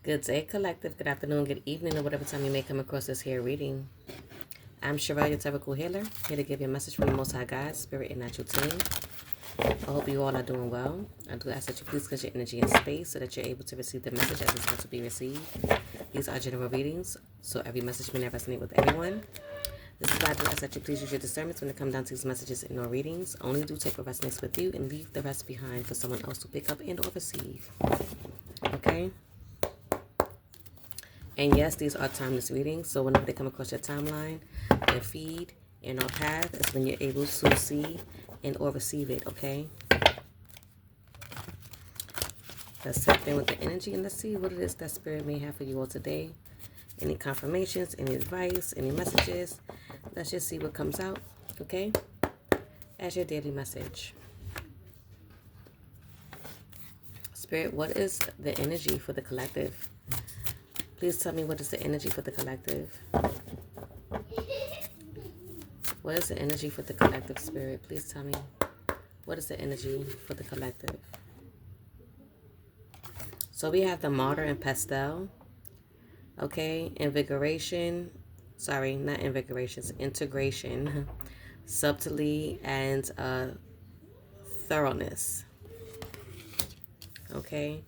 Good day, collective. Good afternoon, good evening, or whatever time you may come across this here reading. I'm Sherelle, your Typical Healer, here to give you a message from the Most High God, Spirit, and Natural Team. I hope you all are doing well. I do ask that you please clear your energy and space so that you're able to receive the message as it's meant to be received. These are general readings, so every message may not resonate with everyone. This is why I do ask that you please use your discernment when it comes down to these messages in our readings. Only do take what resonates with you and leave the rest behind for someone else to pick up and or receive. Okay? And yes, these are timeless readings, so whenever they come across your timeline, your feed, and our path, is when you're able to see and or receive it, okay? Let's tap in with the energy and let's see what it is that Spirit may have for you all today. Any confirmations, any advice, any messages. Let's just see what comes out, okay? As your daily message. Spirit, what is the energy for the collective? Please tell me what is the energy for the collective. What is the energy for the collective, Spirit? Please tell me. What is the energy for the collective? So we have the Martyr and Pastel. Okay, invigoration. Sorry, not invigoration. It's integration. Subtlety and thoroughness. Okay.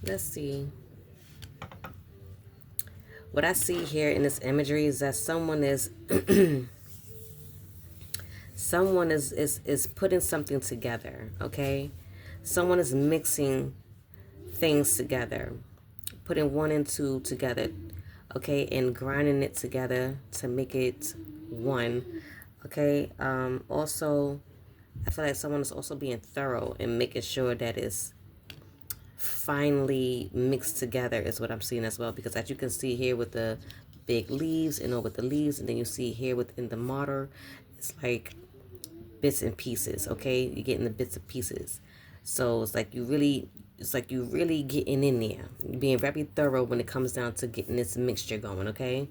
Let's see. What I see here in this imagery is that someone is is putting something together, okay? Someone is mixing things together, putting one and two together, okay, and grinding it together to make it one, okay? Also, I feel like someone is also being thorough and making sure that it's finely mixed together is what I'm seeing as well, because as you can see here with the big leaves and with the leaves, and then you see here within the mortar, it's like bits and pieces, okay? You're getting the bits and pieces. So it's like you really getting in there. You're being very thorough when it comes down to getting this mixture going, okay?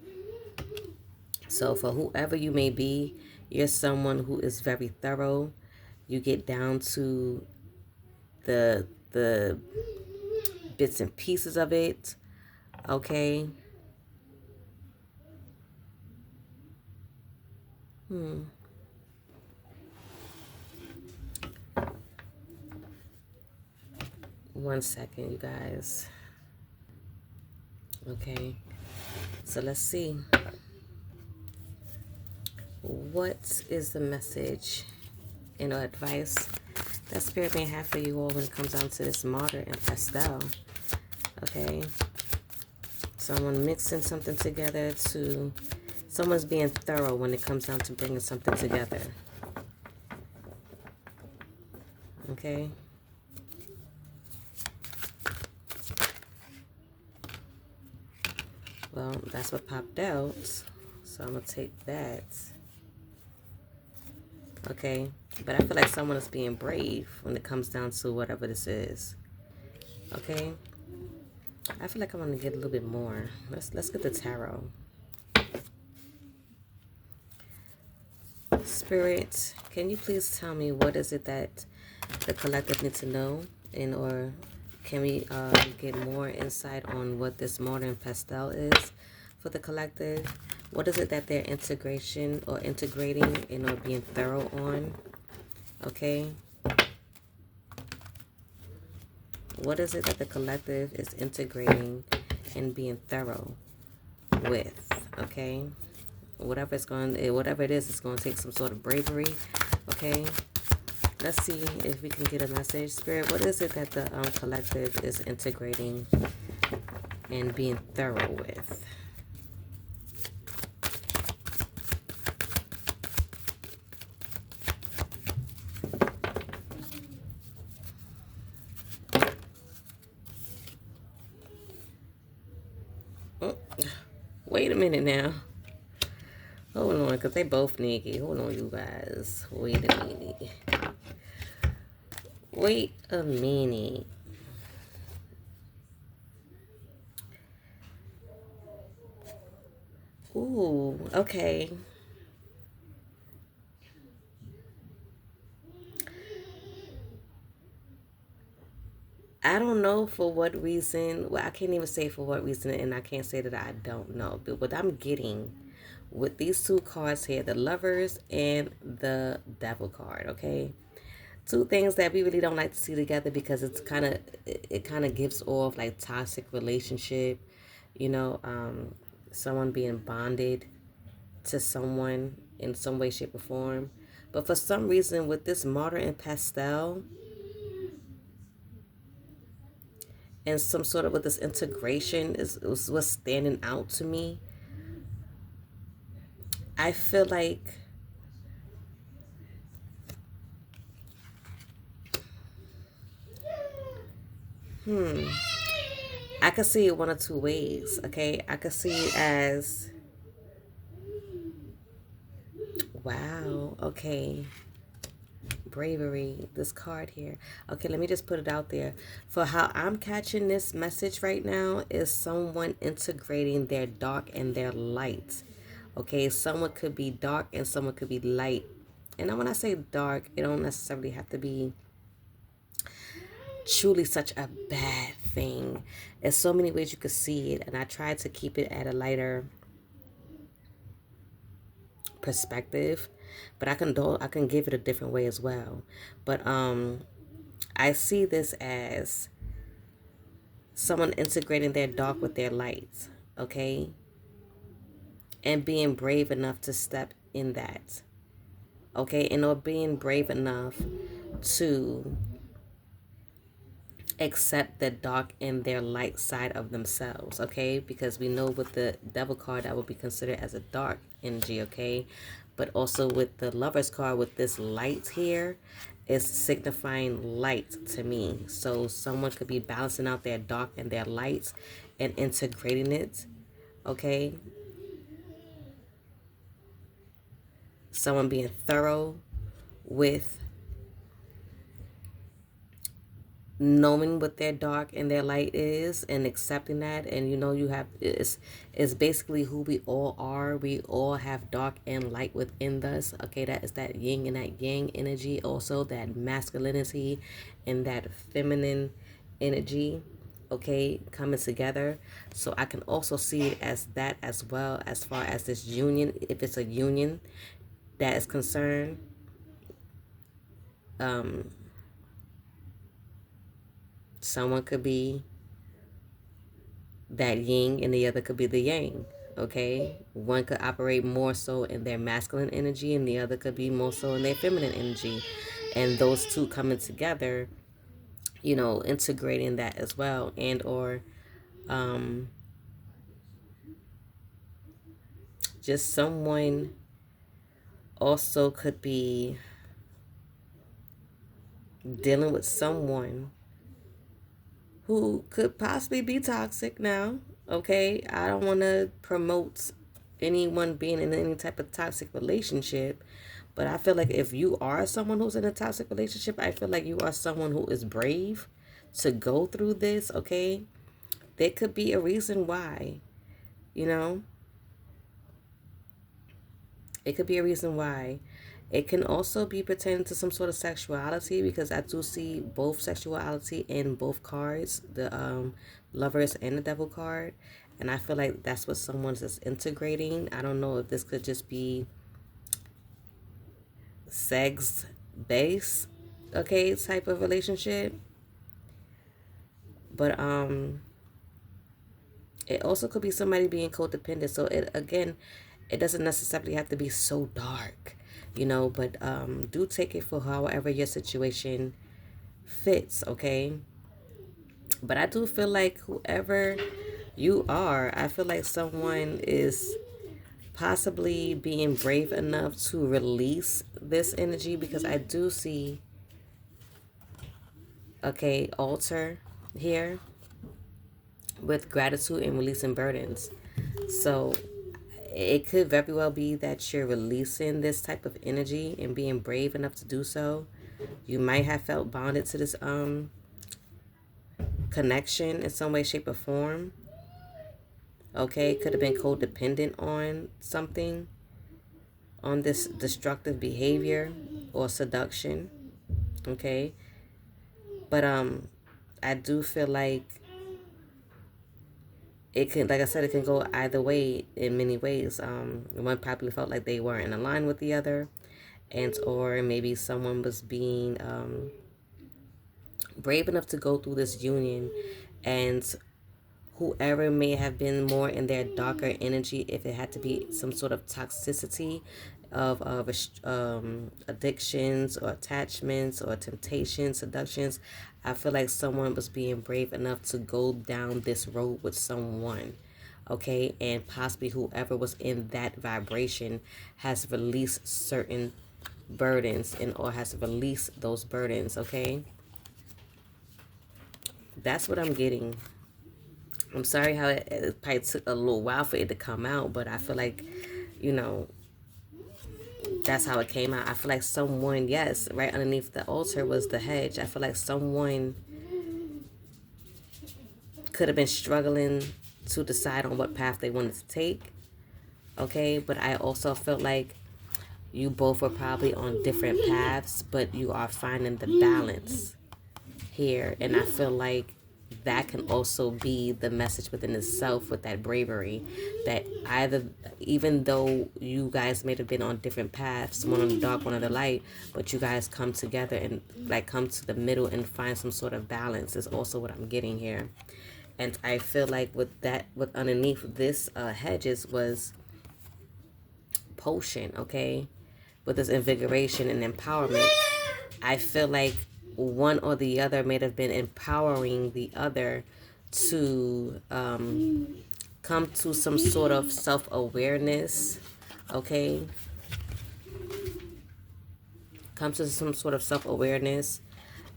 So for whoever you may be, you're someone who is very thorough. You get down to the bits and pieces of it, okay? One second, you guys. Okay, so let's see. What is the message and advice that Spirit may have for you all when it comes down to this Martyr and Pastel? Okay, someone mixing something together to... Someone's being thorough when it comes down to bringing something together. Okay. Well, that's what popped out. So I'm going to take that. Okay. But I feel like someone is being brave when it comes down to whatever this is. Okay. I feel like I'm going to get a little bit more. Let's get the tarot. Spirit, can you please tell me what is it that the collective needs to know, or can we get more insight on what this Martyr and Pastel is for the collective? What is it that they're integrating or being thorough on? Okay. What is it that the collective is integrating and being thorough with? Okay. Whatever it is, it's going to take some sort of bravery. Okay. Let's see if we can get a message. Spirit, what is it that the collective is integrating and being thorough with? Oh, wait a minute now. Hold on, because they both sneaky. Hold on, you guys. Wait a minute. Wait a minute. Ooh, okay. I don't know for what reason. Well, I can't even say for what reason, and I can't say that I don't know. But what I'm getting with these two cards here, the Lovers and the Devil card, okay? Two things that we really don't like to see together because it kind of gives off like toxic relationship, you know, someone being bonded to someone in some way, shape, or form. But for some reason, with this Martyr and Pastel, and some sort of with this integration is what's standing out to me. I feel like I could see it one of two ways. Okay, I could see it as, wow, okay, bravery, this card here. Okay, let me just put it out there. For how I'm catching this message right now is someone integrating their dark and their light. Okay, someone could be dark and someone could be light. And when I say dark, it don't necessarily have to be truly such a bad thing. There's so many ways you could see it, and I try to keep it at a lighter perspective, but I can give it a different way as well. But I see this as someone integrating their dark with their light, okay? And being brave enough to step in that. Okay? And or being brave enough to accept the dark and their light side of themselves, okay? Because we know with the Devil card that would be considered as a dark energy, okay? But also with the Lovers card with this light here is signifying light to me. So someone could be balancing out their dark and their lights and integrating it, okay? Someone being thorough with knowing what their dark and their light is and accepting that. And you know, you have it's basically who we all are. We all have dark and light within us, okay? That is that yin and that yang energy, also that masculinity and that feminine energy, okay, coming together. So I can also see it as that as well, as far as this union, if it's a union that is concerned. Someone could be that yin and the other could be the yang, okay? One could operate more so in their masculine energy and the other could be more so in their feminine energy. And those two coming together, you know, integrating that as well. And or just someone also could be dealing with someone who could possibly be toxic now. Okay, I don't want to promote anyone being in any type of toxic relationship, but I feel like if you are someone who's in a toxic relationship, I feel like you are someone who is brave to go through this. Okay, there could be a reason why, you know, it could be a reason why. It can also be pertaining to some sort of sexuality, because I do see both sexuality in both cards, the Lovers and the Devil card. And I feel like that's what someone's is integrating. I don't know if this could just be sex based, okay, type of relationship. But it also could be somebody being codependent. So it, again, it doesn't necessarily have to be so dark, you know, but do take it for however your situation fits, okay? But I do feel like whoever you are, I feel like someone is possibly being brave enough to release this energy, because I do see, okay, altar here with gratitude and releasing burdens. So it could very well be that you're releasing this type of energy and being brave enough to do so. You might have felt bonded to this connection in some way, shape, or form. Okay, could have been codependent on something, on this destructive behavior or seduction. Okay, but I do feel like it can, like I said, it can go either way in many ways. One probably felt like they weren't in line with the other, and or maybe someone was being brave enough to go through this union, and whoever may have been more in their darker energy, if it had to be some sort of toxicity of addictions or attachments or temptations, seductions, I feel like someone was being brave enough to go down this road with someone, okay, and possibly whoever was in that vibration has released certain burdens and or has released those burdens, okay. That's what I'm getting. I'm sorry how it probably took a little while for it to come out, but I feel like, you know, that's how it came out. I feel like someone, yes, right underneath the altar was the hedge. I feel like someone could have been struggling to decide on what path they wanted to take, okay? But I also felt like you both were probably on different paths, but you are finding the balance here. And I feel like that can also be the message within itself with that bravery, that either, even though you guys may have been on different paths, one on the dark, one on the light, but you guys come together and like come to the middle and find some sort of balance is also what I'm getting here. And I feel like with that, with underneath this hedges was potion, okay, with this invigoration and empowerment. I feel like one or the other may have been empowering the other to come to some sort of self-awareness, okay? Come to some sort of self-awareness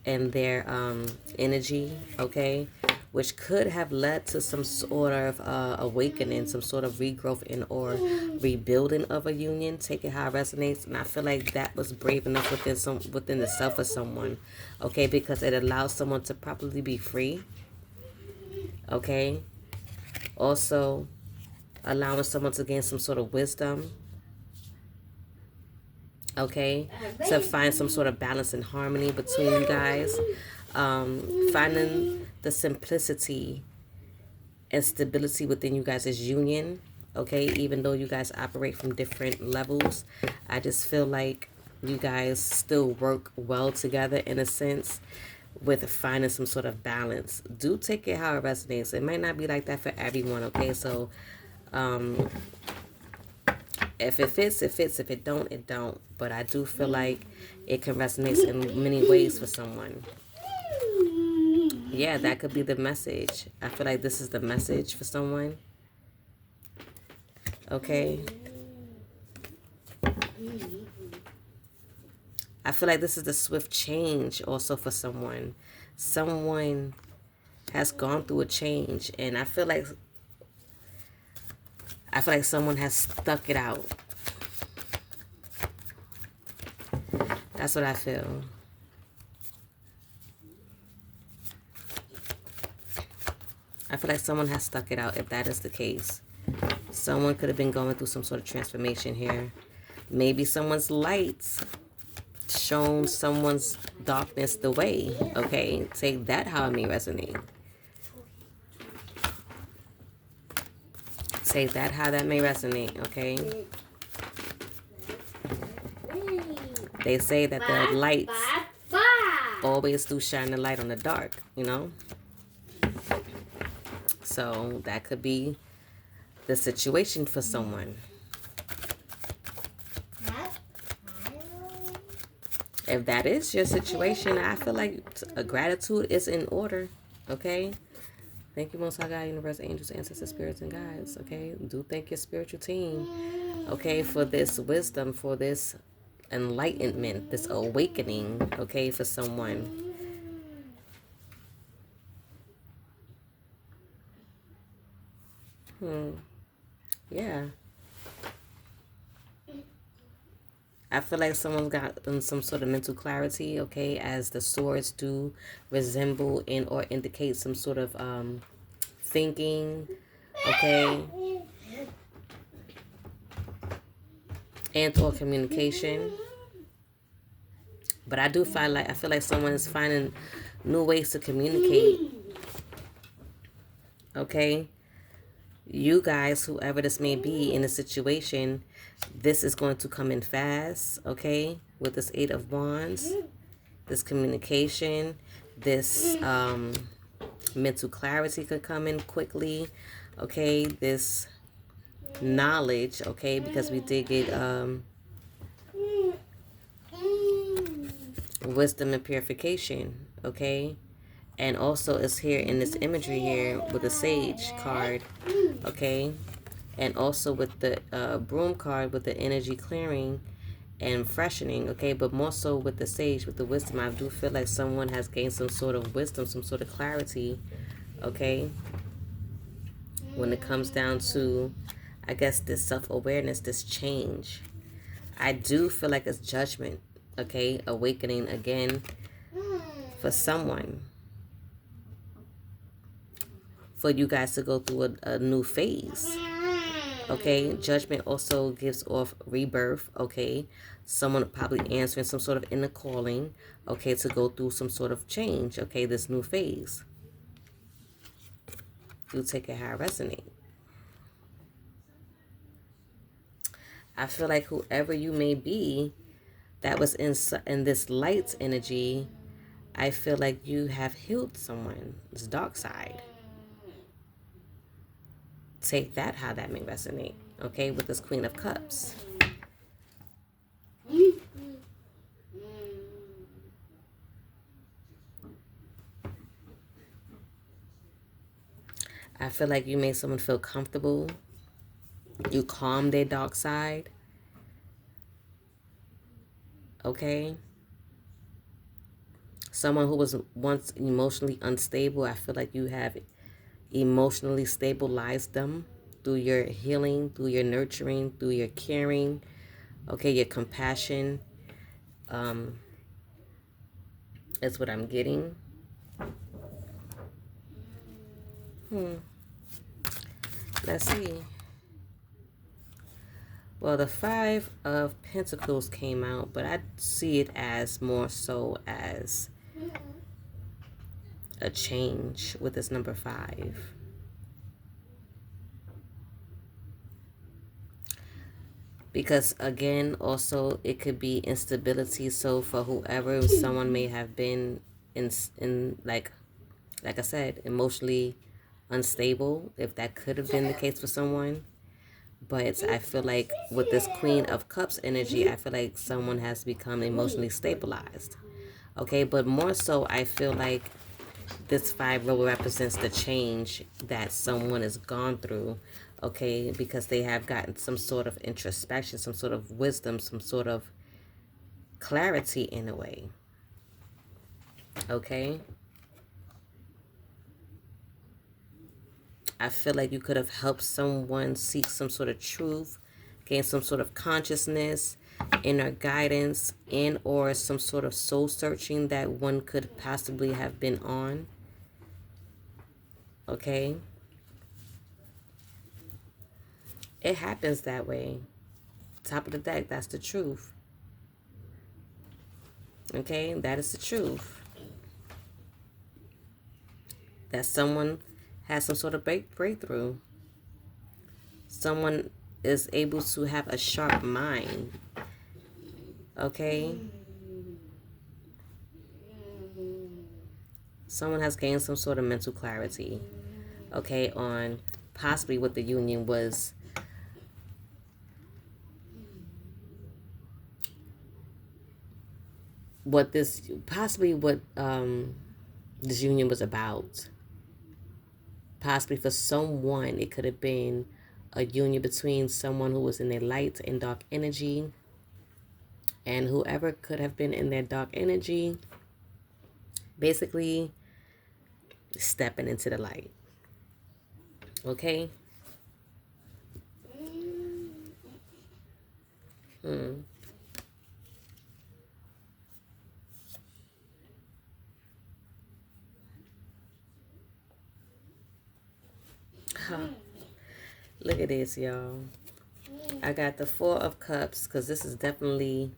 and their energy, okay? Which could have led to some sort of awakening, some sort of regrowth in or rebuilding of a union. Take it how it resonates. And I feel like that was brave enough within the self of someone, okay? Because it allows someone to properly be free, okay? Also, allowing someone to gain some sort of wisdom, okay? To find some sort of balance and harmony between you guys. Finding the simplicity and stability within you guys' union, okay? Even though you guys operate from different levels, I just feel like you guys still work well together in a sense with finding some sort of balance. Do take it how it resonates. It might not be like that for everyone, okay? So if it fits, it fits. If it don't, it don't. But I do feel like it can resonate in many ways for someone. Yeah, that could be the message. I feel like this is the message for someone. Okay. I feel like this is the swift change also for someone. Someone has gone through a change, and I feel like someone has stuck it out. That's what I feel. I feel like someone has stuck it out if that is the case. Someone could have been going through some sort of transformation here. Maybe someone's lights shown someone's darkness the way, okay? Take that how it may resonate. Take that how that may resonate, okay? They say that the lights always do shine the light on the dark, you know? So that could be the situation for someone. If that is your situation, I feel like a gratitude is in order, okay? Thank you, Most High God, Universe, angels, ancestors, spirits, and guides, okay? Do thank your spiritual team, okay, for this wisdom, for this enlightenment, this awakening, okay, for someone. Yeah. I feel like someone's got some sort of mental clarity, okay, as the swords do resemble and or indicate some sort of thinking, okay, and or communication. But I feel like someone is finding new ways to communicate. Okay? You guys, whoever this may be in a situation, this is going to come in fast, okay? With this Eight of Wands, this communication, this mental clarity could come in quickly, okay? This knowledge, okay? Because we did get wisdom and purification, okay? And also it's here in this imagery here with the Sage card, okay? And also with the broom card with the energy clearing and freshening, okay? But more so with the Sage, with the wisdom, I do feel like someone has gained some sort of wisdom, some sort of clarity, okay? When it comes down to, I guess, this self-awareness, this change. I do feel like it's judgment, okay? Awakening again for someone. For you guys to go through a new phase. Okay, judgment also gives off rebirth. Okay, someone probably answering some sort of inner calling. Okay, to go through some sort of change. Okay, this new phase. You take it how it resonates. I feel like whoever you may be that was in this light energy, I feel like you have healed someone's dark side. Take that how that may resonate. Okay, with this Queen of Cups. I feel like you made someone feel comfortable. You calm their dark side. Okay? Someone who was once emotionally unstable, I feel like you have emotionally stabilized them through your healing, through your nurturing, through your caring, okay, your compassion. That's what I'm getting. Let's see. Well, the Five of Pentacles came out, but I see it as more so as a change with this number 5. Because again, also it could be instability. So for whoever, someone may have been in like I said, emotionally unstable, if that could have been the case for someone. But I feel like with this Queen of Cups energy, I feel like someone has become emotionally stabilized. Okay, but more so, I feel like this 5 really represents the change that someone has gone through. Okay, because they have gotten some sort of introspection, some sort of wisdom, some sort of clarity in a way. Okay. I feel like you could have helped someone seek some sort of truth, gain some sort of consciousness, inner guidance, and or some sort of soul searching that one could possibly have been on. Okay? It happens that way. Top of the deck, that's the truth. Okay? That is the truth. That someone has some sort of breakthrough. Someone is able to have a sharp mind. Okay? Someone has gained some sort of mental clarity. Okay, on possibly what the union was. What this this union was about. Possibly for someone, it could have been a union between someone who was in their light and dark energy, and whoever could have been in their dark energy, basically stepping into the light. Okay? Look at this, y'all. I got the 4 of Cups because this is definitely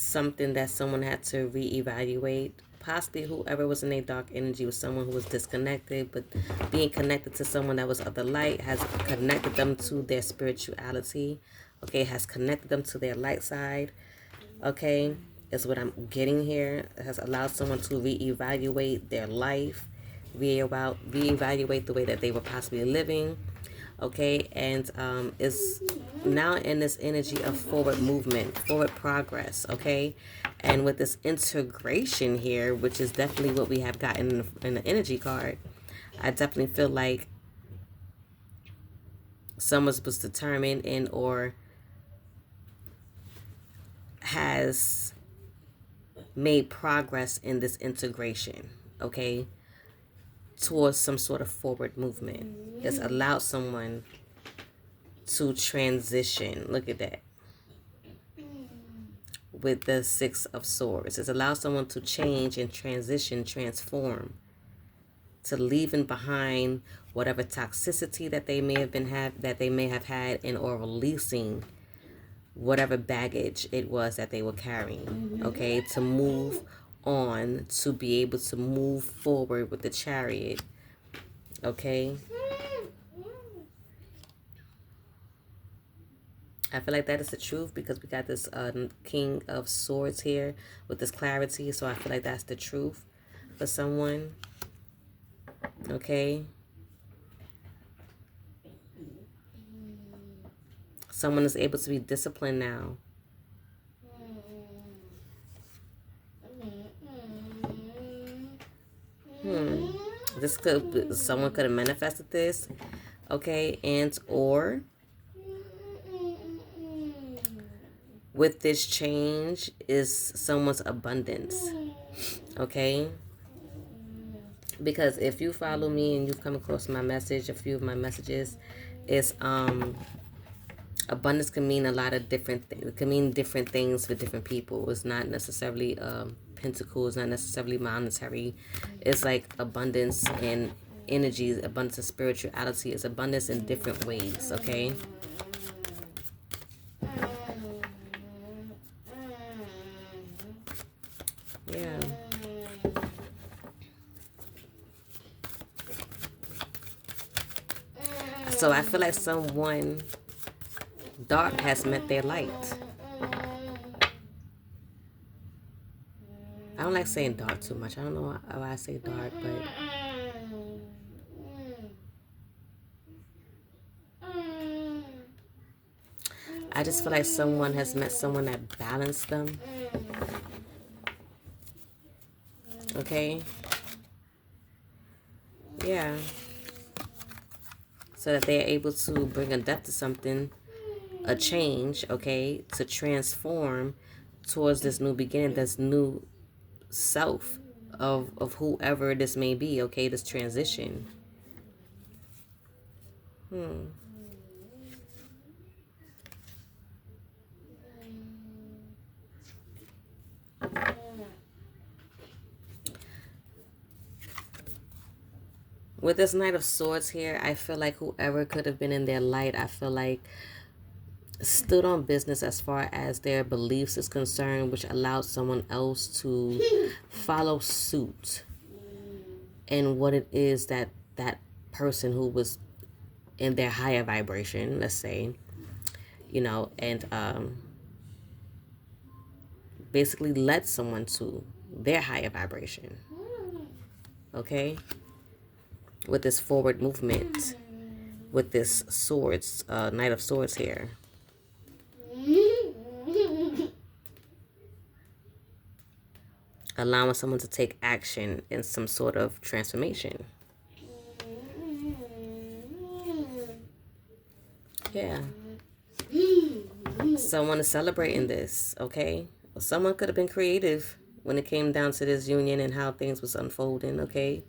something that someone had to reevaluate. Possibly whoever was in a dark energy was someone who was disconnected, but being connected to someone that was of the light has connected them to their spirituality. Okay, has connected them to their light side. Okay, is what I'm getting here. It has allowed someone to reevaluate their life, reevaluate the way that they were possibly living. Okay, and is now in this energy of forward movement, forward progress. Okay, and with this integration here, which is definitely what we have gotten in the energy card, I definitely feel like someone was determined and or has made progress in this integration, okay, towards some sort of forward movement. It's allowed someone to transition. Look at that. With the Six of Swords. It's allowed someone to change and transition, transform, to leaving behind whatever toxicity that they may have had and or releasing whatever baggage it was that they were carrying, okay, to move on, to be able to move forward with the Chariot, okay. I feel like that is the truth because we got this King of Swords here with this clarity, so I feel like that's the truth for someone, okay. Someone is able to be disciplined now. Someone could have manifested this, okay, and or with this change is someone's abundance, okay. Because if you follow me and you've come across my message, a few of my messages, is abundance can mean a lot of different things. It can mean different things for different people. It's not necessarily pentacles, not necessarily monetary. It's like abundance and energies, abundance and spirituality. It's abundance in different ways, okay? Yeah. So I feel like someone dark has met their light. I don't like saying dark too much. I don't know why I say dark, but I just feel like someone has met someone that balanced them. Okay? Yeah. So that they're able to bring a depth to something, a change, okay, to transform towards this new beginning, this new self of whoever this may be, okay, this transition. With this Knight of Swords here, I feel like whoever could have been in their light, I feel like stood on business as far as their beliefs is concerned, which allowed someone else to follow suit in what it is that that person who was in their higher vibration, let's say, you know, and basically led someone to their higher vibration, okay, with this forward movement, with this swords, Knight of Swords here. Allowing someone to take action in some sort of transformation. Yeah. Someone is celebrating this, okay? Someone could have been creative when it came down to this union and how things was unfolding, okay?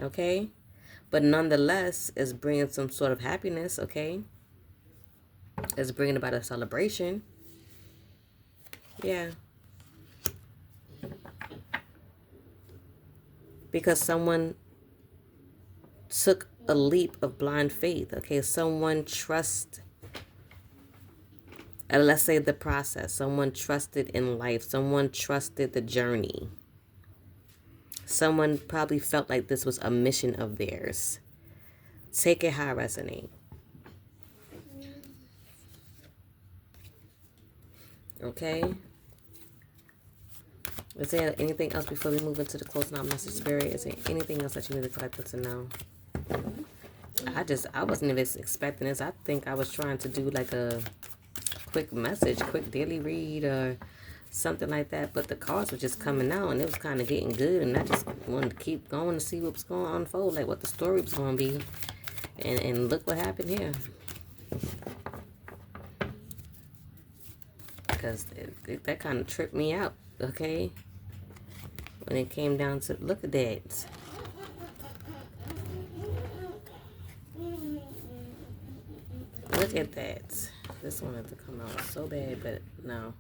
Okay? But nonetheless, it's bringing some sort of happiness, okay? It's bringing about a celebration. Yeah. Because someone took a leap of blind faith, okay? Someone let's say the process. Someone trusted in life. Someone trusted the journey. Someone probably felt like this was a mission of theirs. Take it how it resonates. Okay. Is there anything else before we move into the closing out message, Spirit? Is there anything else that you need the collector to know? I wasn't even expecting this. I think I was trying to do like a quick message, quick daily read or something like that. But the cards were just coming out and it was kind of getting good. And I just wanted to keep going to see what was going to unfold, like what the story was going to be. And look what happened here. Because that kind of tripped me out, okay? When it came down to, look at that. Look at that. This wanted to come out so bad, but no.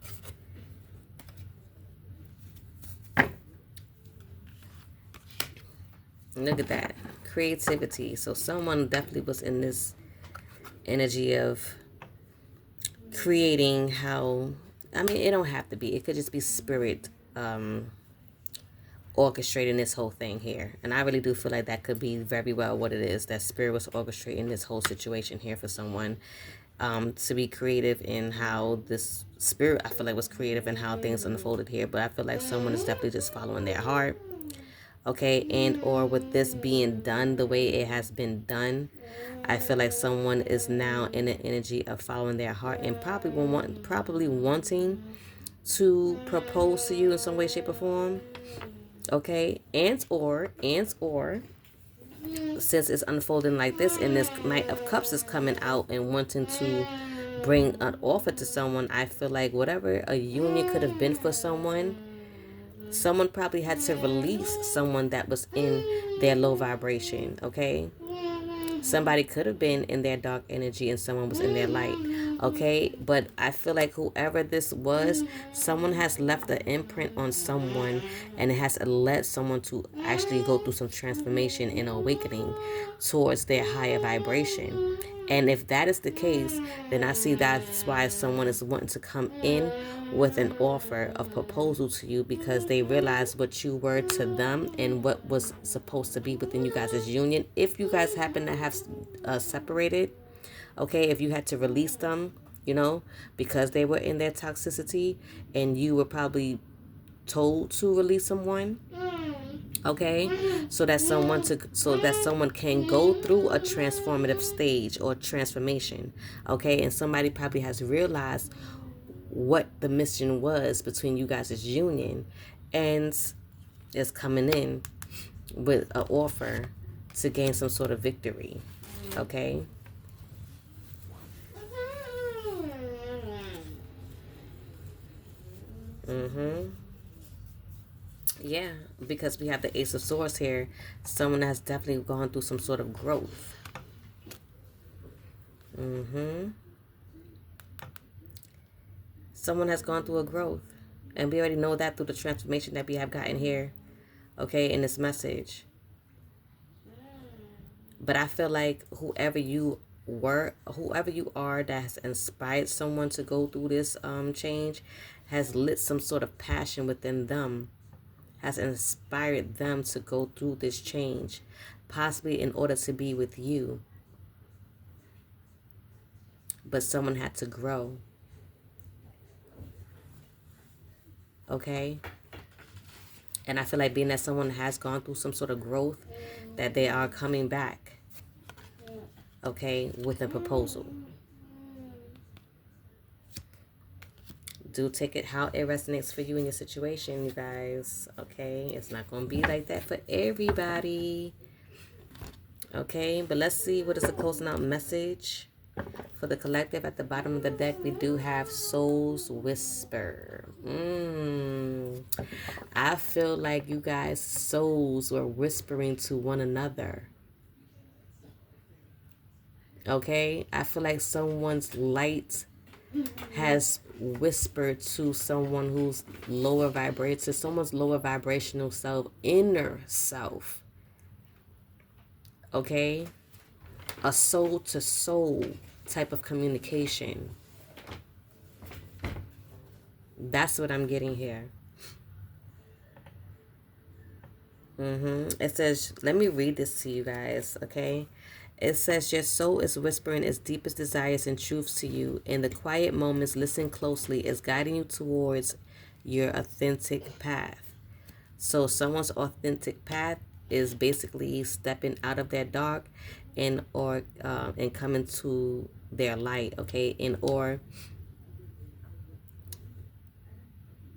Look at that. Creativity. So someone definitely was in this energy of creating how, I mean, it don't have to be. It could just be spirit orchestrating this whole thing here. And I really do feel like that could be very well what it is. That spirit was orchestrating this whole situation here for someone to be creative in how this spirit, I feel like, was creative in how things unfolded here. But I feel like someone is definitely just following their heart. Okay, and or with this being done the way it has been done, I feel like someone is now in an energy of following their heart and probably wanting to propose to you in some way, shape, or form. Okay, and or since it's unfolding like this and this Knight of Cups is coming out and wanting to bring an offer to someone, I feel like whatever a union could have been for someone probably had to release someone that was in their low vibration, okay? Somebody could have been in their dark energy and someone was in their light, okay? But I feel like whoever this was, someone has left an imprint on someone and it has led someone to actually go through some transformation and awakening towards their higher vibration. And if that is the case, then I see that's why someone is wanting to come in with an offer of proposal to you, because they realize what you were to them and what was supposed to be within you guys' union. If you guys happen to have separated, okay, if you had to release them, you know, because they were in their toxicity and you were probably told to release someone, okay, so that someone can go through a transformative stage or transformation, okay, and somebody probably has realized what the mission was between you guys' union and is coming in with an offer to gain some sort of victory, okay. Yeah, because we have the Ace of Swords here. Someone has definitely gone through some sort of growth. Someone has gone through a growth. And we already know that through the transformation that we have gotten here, okay, in this message. But I feel like whoever you are that has inspired someone to go through this change has lit some sort of passion within them, has inspired them to go through this change, possibly in order to be with you. But someone had to grow. Okay? And I feel like being that someone has gone through some sort of growth, that they are coming back, okay, with a proposal. Do take it how it resonates for you in your situation, you guys, okay? It's not going to be like that for everybody, okay? But let's see what is the closing out message for the collective. At the bottom of the deck, we do have Soul's Whisper. I feel like you guys' souls were whispering to one another. Okay? I feel like someone's light has whispered to someone who's lower vibrated, to someone's lower vibrational self, inner self. Okay? A soul to soul type of communication. That's what I'm getting here. It says, let me read this to you guys, okay? It says, your soul is whispering its deepest desires and truths to you. In the quiet moments, listen closely. It's guiding you towards your authentic path. So someone's authentic path is basically stepping out of their dark and coming to their light, okay? Or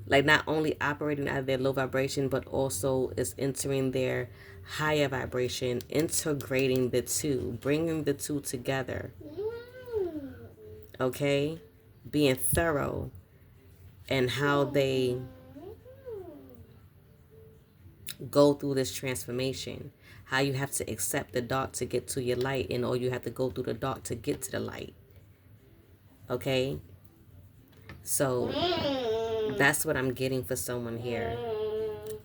like not only operating out of their low vibration, but also is entering their higher vibration, integrating the two, bringing the two together, okay? Being thorough and how they go through this transformation, how you have to accept the dark to get to your light, and or you have to go through the dark to get to the light, okay? So that's what I'm getting for someone here.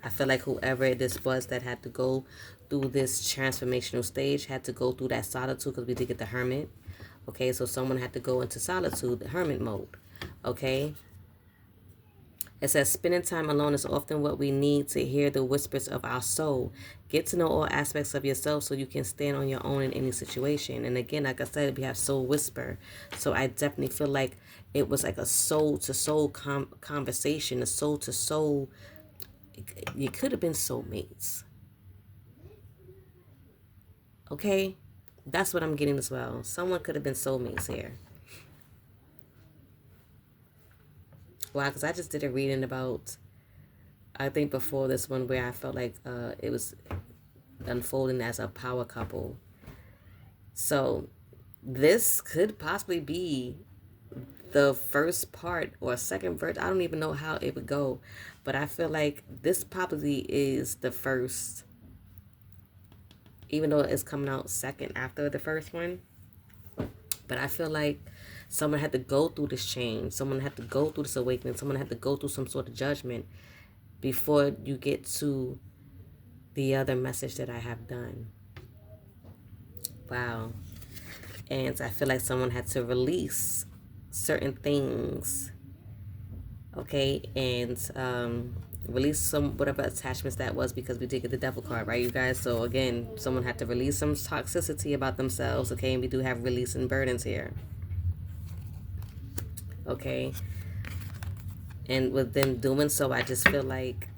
I feel like whoever this was that had to go through this transformational stage had to go through that solitude, because we did get the hermit. Okay, so someone had to go into solitude, the hermit mode. Okay. It says, spending time alone is often what we need to hear the whispers of our soul. Get to know all aspects of yourself so you can stand on your own in any situation. And again, like I said, we have soul whisper. So I definitely feel like it was like a soul-to-soul conversation, a soul-to-soul. You could have been soulmates. Okay? That's what I'm getting as well. Someone could have been soulmates here. Wow, because I just did a reading about, I think before this one, where I felt like it was unfolding as a power couple. So this could possibly be the first part or second verse. I don't even know how it would go, but I feel like this probably is the first, even though it's coming out second after the first one. But I feel like someone had to go through this change. Someone had to go through this awakening. Someone had to go through some sort of judgment before you get to the other message that I have done. Wow. And I feel like someone had to release certain things. Okay. And release some whatever attachments that was, because we did get the devil card, right, you guys? So again, someone had to release some toxicity about themselves. Okay. And we do have releasing burdens here. Okay. And with them doing so, I just feel like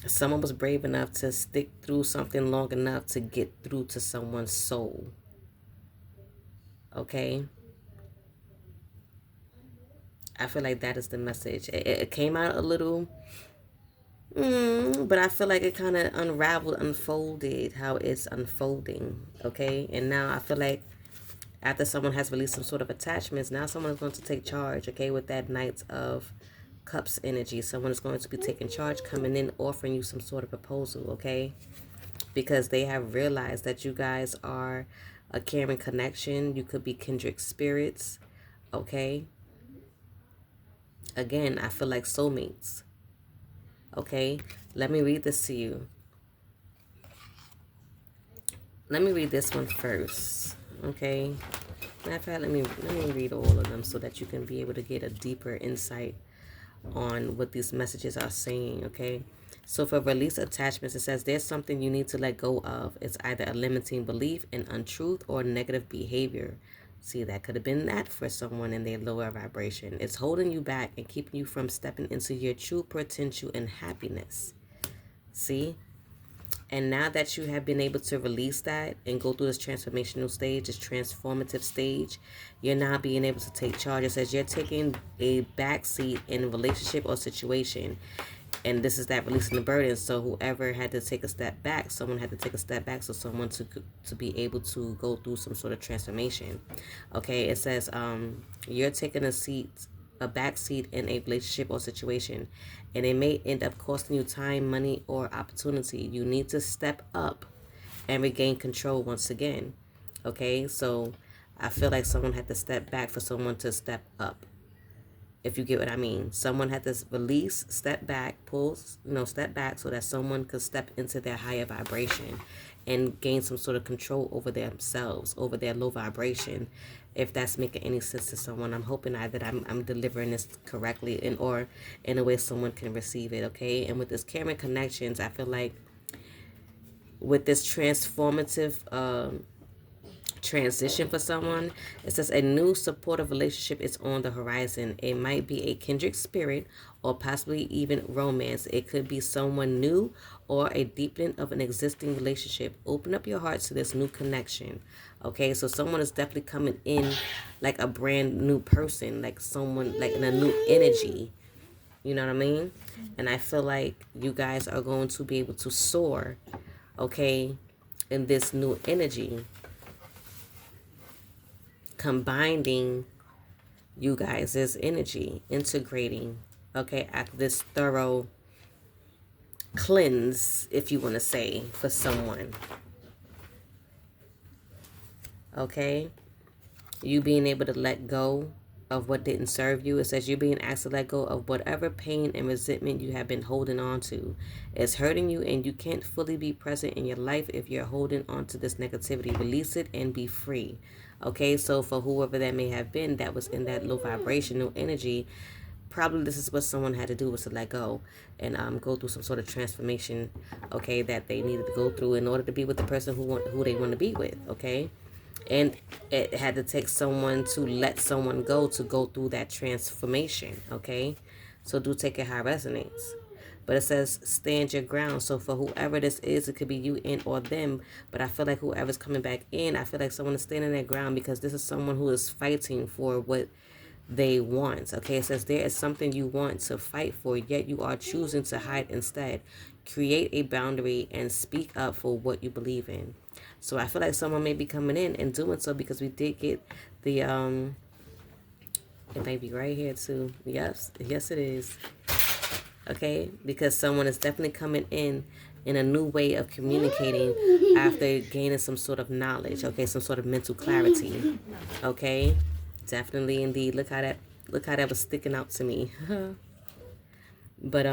someone was brave enough to stick through something long enough to get through to someone's soul. Okay. I feel like that is the message. It came out a little, but I feel like it kind of unraveled, unfolded how it's unfolding. Okay. And now I feel like after someone has released some sort of attachments, now someone is going to take charge. Okay. With that Knight of Cups energy, someone is going to be taking charge, coming in, offering you some sort of proposal. Okay. Because they have realized that you guys are a caring connection. You could be kindred spirits. Okay. Again, I feel like soulmates. Okay. Let me read this to you. Let me read this one first. Okay. Matter of fact, let me read all of them so that you can be able to get a deeper insight on what these messages are saying. Okay. So for release attachments, it says there's something you need to let go of. It's either a limiting belief, an untruth, or negative behavior. See, that could have been that for someone in their lower vibration. It's holding you back and keeping you from stepping into your true potential and happiness. See? And now that you have been able to release that and go through this transformational stage, this transformative stage, you're now being able to take charge. It says you're taking a backseat in a relationship or situation. And this is that releasing the burden. So whoever had to take a step back, someone had to take a step back, so someone to be able to go through some sort of transformation. Okay, it says you're taking a back seat in a relationship or situation, and it may end up costing you time, money, or opportunity. You need to step up and regain control once again. Okay, so I feel like someone had to step back for someone to step up if you get what I mean. Someone had to release, step back, step back so that someone could step into their higher vibration and gain some sort of control over themselves, over their low vibration. If that's making any sense to someone, I'm hoping that I'm delivering this correctly or in a way someone can receive it, okay? And with this Karmic connections, I feel like with this transformative transition for someone, it says a new supportive relationship is on the horizon. It might be a kindred spirit or possibly even romance. It could be someone new or a deepening of an existing relationship. Open up your heart to this new connection. Okay, so someone is definitely coming in like a brand new person, like someone like in a new energy. You know what I mean? And I feel like you guys are going to be able to soar, okay, in this new energy, combining you guys' energy, integrating, okay, after this thorough cleanse, if you want to say, for someone. Okay? You being able to let go of what didn't serve you. It says you're being asked to let go of whatever pain and resentment you have been holding on to. It's hurting you and you can't fully be present in your life if you're holding on to this negativity. Release it and be free. Okay, so for whoever that may have been that was in that low vibrational energy, probably this is what someone had to do, was to let go and go through some sort of transformation, okay, that they needed to go through in order to be with the person who they want to be with, okay? And it had to take someone to let someone go to go through that transformation, okay? So do take it how it resonates. But it says stand your ground. So for whoever this is, it could be you and or them. But I feel like whoever's coming back in, I feel like someone is standing their ground because this is someone who is fighting for what they want. Okay, it says there is something you want to fight for, yet you are choosing to hide instead. Create a boundary and speak up for what you believe in. So I feel like someone may be coming in and doing so because we did get the it may be right here too. Yes it is. Okay, because someone is definitely coming in a new way of communicating after gaining some sort of knowledge, okay, some sort of mental clarity. Okay, definitely indeed. Look how that was sticking out to me. But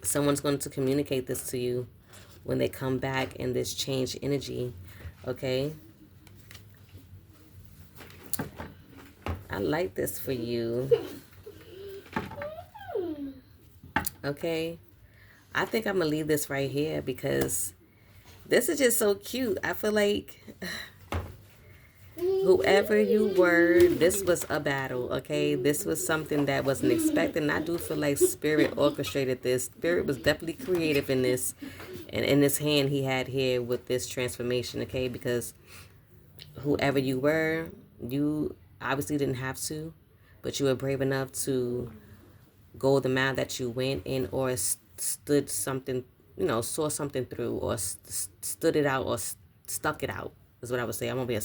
someone's going to communicate this to you when they come back in this change energy, okay? I like this for you. Okay? I think I'm going to leave this right here because this is just so cute. I feel like whoever you were, this was a battle, okay? This was something that wasn't expected. And I do feel like Spirit orchestrated this. Spirit was definitely creative in this. And in this hand he had here with this transformation, okay? Because whoever you were, you obviously didn't have to, but you were brave enough to go the mile that you went in, or stood something, saw something through, or stood it out, or stuck it out, is what I would say. I'm going to be a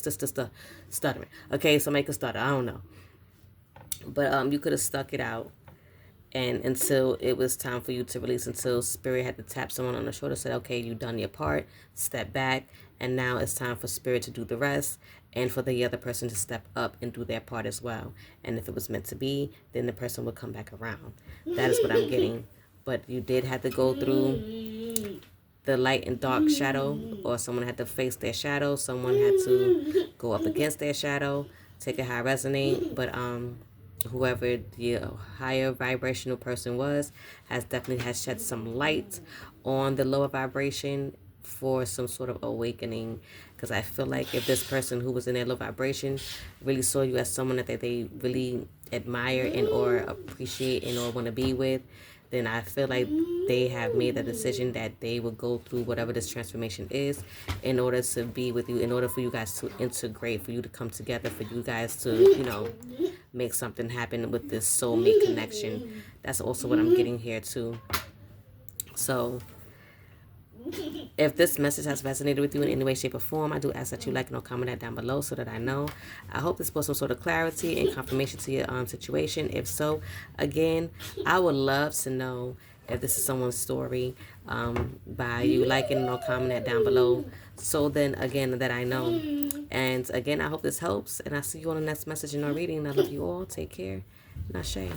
stuttering. Okay, so make a stutter. I don't know. But you could have stuck it out. And until it was time for you to release, until Spirit had to tap someone on the shoulder, said, okay, you've done your part, step back, and now it's time for Spirit to do the rest, and for the other person to step up and do their part as well. And if it was meant to be, then the person would come back around. That is what I'm getting. But you did have to go through the light and dark shadow, or someone had to face their shadow, someone had to go up against their shadow, take it how it resonate, but whoever the higher vibrational person was has shed some light on the lower vibration for some sort of awakening. Because I feel like if this person who was in their low vibration really saw you as someone that they really admire and or appreciate and or want to be with, then I feel like they have made the decision that they will go through whatever this transformation is in order to be with you, in order for you guys to integrate, for you to come together, for you guys to, make something happen with this soulmate connection. That's also what I'm getting here too. So if this message has resonated with you in any way, shape, or form, I do ask that you like and comment that down below so that I know. I hope this brought some sort of clarity and confirmation to your situation. If so, again, I would love to know if this is someone's story. by you liking or commenting down below. So then again that I know. And again, I hope this helps. And I'll see you on the next message in our reading. I love you all. Take care. Nashe.